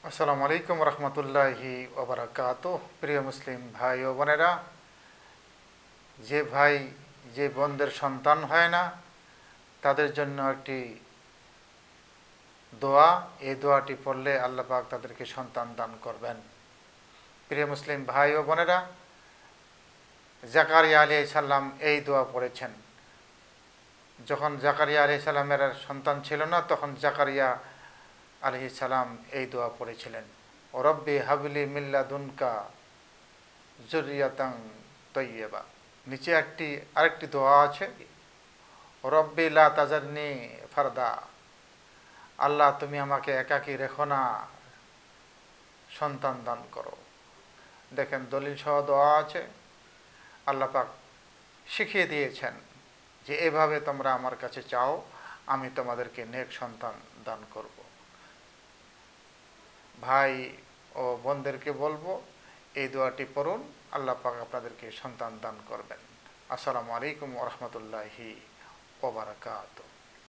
আসসালামু আলাইকুম রহমতুল্লাহি ওবরাকাতুহ। প্রিয় মুসলিম ভাই ও বোনেরা, যে ভাই যে বোনদের সন্তান হয় না তাদের জন্য একটি দোয়া, এই দোয়াটি পড়লে আল্লাহ পাক তাদেরকে সন্তান দান করবেন। প্রিয় মুসলিম ভাই ও বোনেরা, জাকারিয়া আলাইহিস সালাম এই দোয়া পড়েছেন। যখন জাকারিয়া আলাইহিস সালামের সন্তান ছিল না, তখন জাকারিয়া আলাইহিস সালাম এই দোয়া পড়েছিলেন, ও রব্বি হাবলি মিল্লাদুনকা যুররিয়াতান তয়্যিবা। নিচে আরেকটি দোয়া আছে, রব্বি লা তাজারনি ফারদা, আল্লাহ তুমি আমাকে একাকী রেখো না, সন্তান দান করো। দেখেন, দলিল সহ দোয়া আছে। আল্লাহ পাক শিখিয়ে দিয়েছেন যে এভাবে তোমরা আমার কাছে চাও, আমি তোমাদেরকে নেক সন্তান দান করব। ভাই ও বোনদেরকে বলবো, এই দোয়াটি পড়ুন, আল্লাহ পাক আপনাদেরকে সন্তান দান করবেন। আসসালামু আলাইকুম ওয়া রাহমাতুল্লাহি ওয়া বারাকাতুহু।